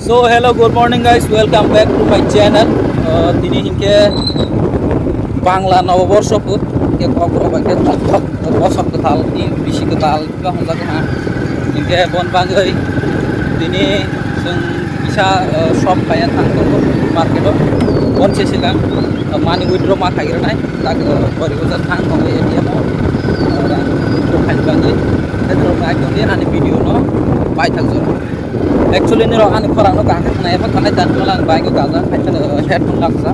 So hello, good morning guys. Welcome back to my channel. Dini hinke Bangla Navaborsho put ke kokro bakke thok bosok ketal ni bisi ketal ka honda ka hinke bon bangai dini sung bisa shop kaya thang to market bon chesilam money withdraw ma khagira nai tak bari ko thang to ATM ran to khai bangai tetro ba ko ni ani video no bai thak jo actually ni rohan khorang no ka na efa kana tan malang bai ko gaza khaitan headphone laksa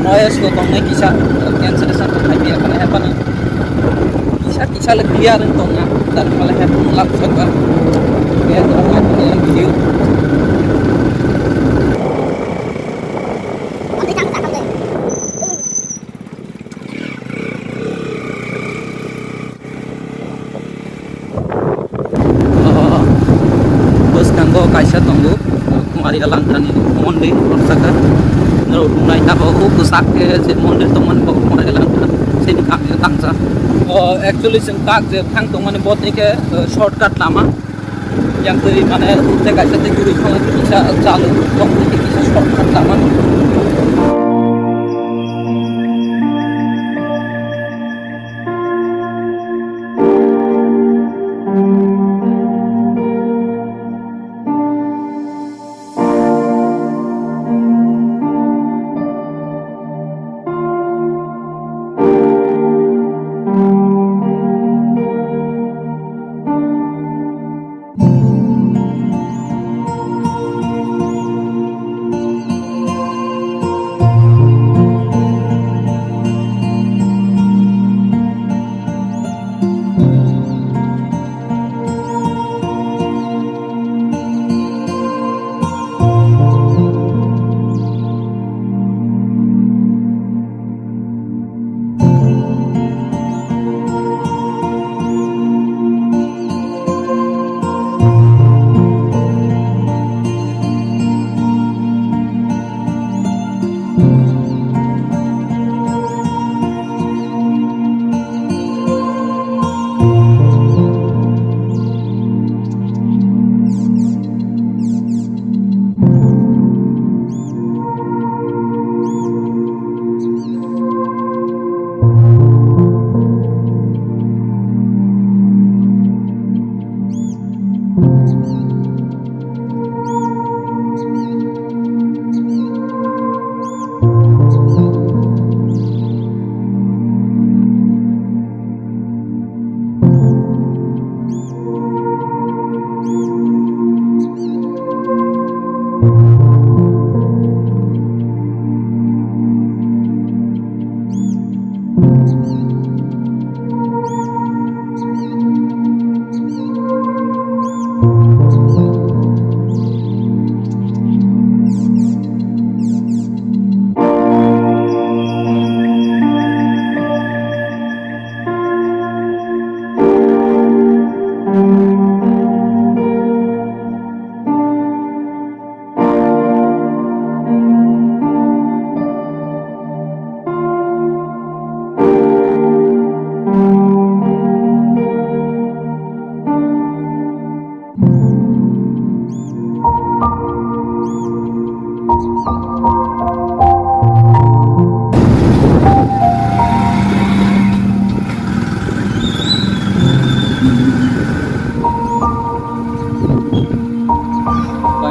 noise ko tong nai kisa cancellation ko khai dia kana efa kisa le clear tong na dan kala headphone laksa ka ya to ma ni video Kanggo kaisa tunggu kumari alang tani mondir rorsaka nero tunai ta ho kusak ke je mondir toman bo kumari alang ta sin kak je tangsa actually sin kak je thang toman bot ni ke shortcut lama yang tadi mane te kaisa te guri khong bisa chalu tong ni kisa shortcut lama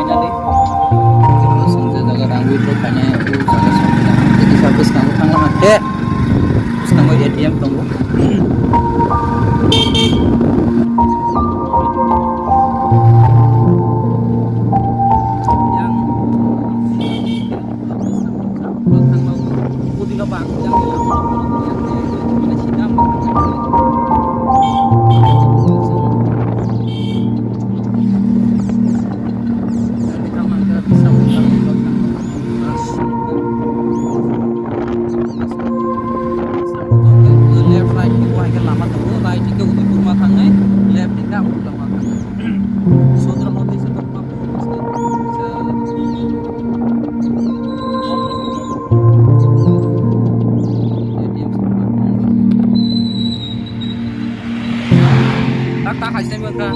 finally langsung je jaga rangwi to kanya u jaga sampai jadi service kamu thang lama ke terus kamu ATM tunggu yang thang mau putih ke bang yang mana sidang tak hasilnya mereka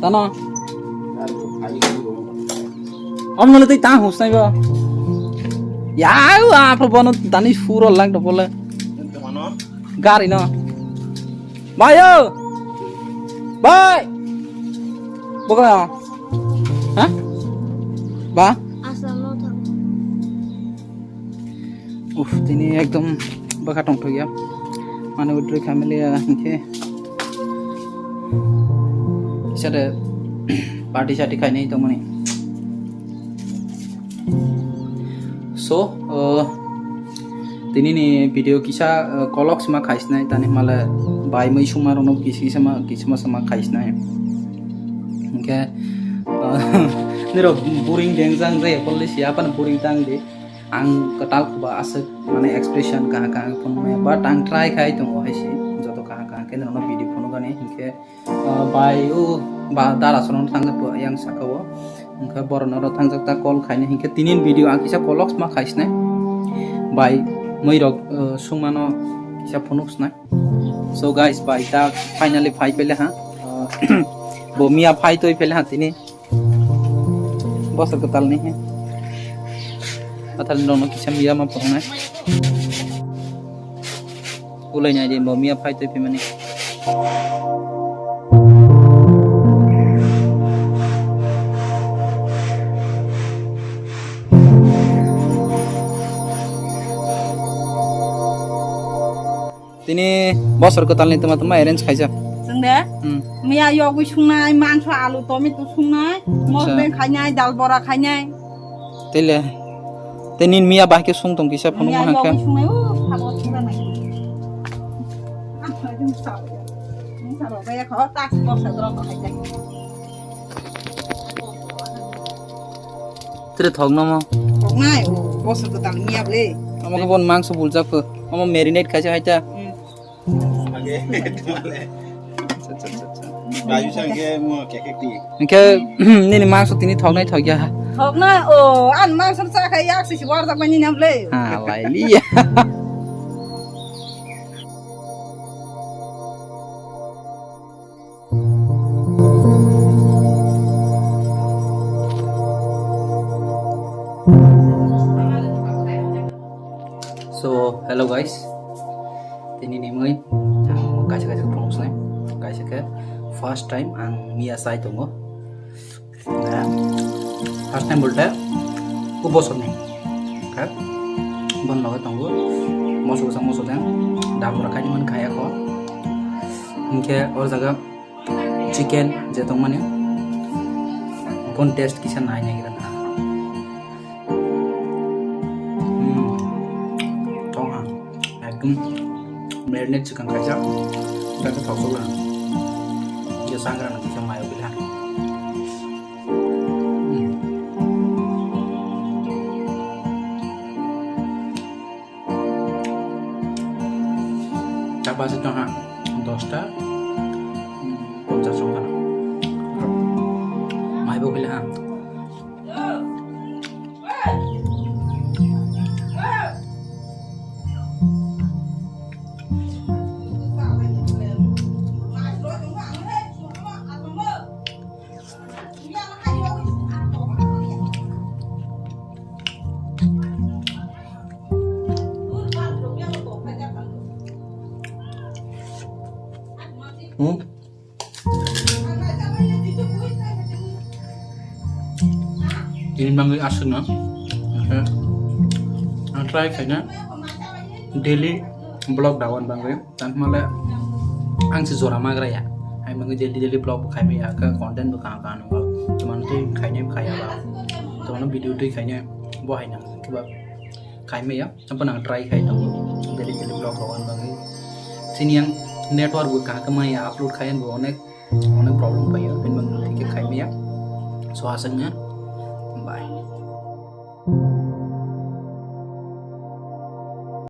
Tano. Om nó tới ta hụt say bơ. Dạ, apa bono tani furo lang do bola. Gari no. Bye yo. Bye. Bukan. Hah? Ba? Asal lo tahu. Ini ekdom bakatong to ya. Mana udri family ya ke. Kisah party syati kai nahi to mane. So, tini ni video kisah kolok sama kais nahi tani malah bai mai sumar ono kisi sama kais nahi. Okay. Nero boring dengjang jai polisi siapa na boring tang de ang ketal kuba asik mana expression kah pun me ba tang try khai to hai si joto kah ke no video phone gane hinke bai o ba dara sonon thang to yang sakawo hinke borno ro thang jakta call khaine hinke tinin video ang kisa kolok ma khais na bai moi rok sumano kisa phonuks na. So guys bai ta finally phai pele ha bo mia phai toi pele ha tini bosar ketal nih ya. Atal nono kisah mia ma pona. Ulainya aja mau mia phai toi pemani. Tini bosar ketal nih teman-teman arrange kaisa. Sengdeh, mia yogu sungai, mangsa alu tomi tu sungai, mosbeng kanyai, dal bora kanyai. Tele, tenin mia bah ke sung tong kisah penuh Mia hangke. yogu sungai, kalau sungai lagi. Apa itu misal? Misal kayak kau tak bosar dorong kanyai. Tele thong nama. Sungai, bosar tu tak mia beli. Kamu kapon mang sebul jape. Kamu marinate kaisa aja. Bayu sangke mo kekek di. Hangke ini mang so tini thong nai thog ya. Sungai, oh, an mangsa saya kayak si war tak banyak beli. Ah, laili ya. So, hello guys. Tini ni moi. Kaisa phonus nai. Kaisa ke first time ang mia sai tongo. First time बोलता है वो बसर नहीं kan बन लगा तंगो मसो sang मसो tang दाल रखा नि मन खाया को इनके और जगह चिकन जे तो माने कौन टेस्ट किसा नाइ नहीं करना marinate chicken kaisa kita thok so lang ya sangra na bisa mayo bila Chapa sito ha 10টা 50 টাকা মাইবো bila ha Ini bangga asing na, try kayaknya daily blog dawan bangga, tanpa malah angsi zora magra ya, ay bangga daily blog bukai ya, ke konten bukan kan, cuman tuh kayaknya kaya lah, cuman video tuh kayaknya buah ini, coba kayaknya ya, sampai nang try kayak tahu, daily blog dawan bangga, sini yang network bukan kemana ya, upload kayaknya gue onek problem pa ya, bangga kayak ya, so hasilnya bye.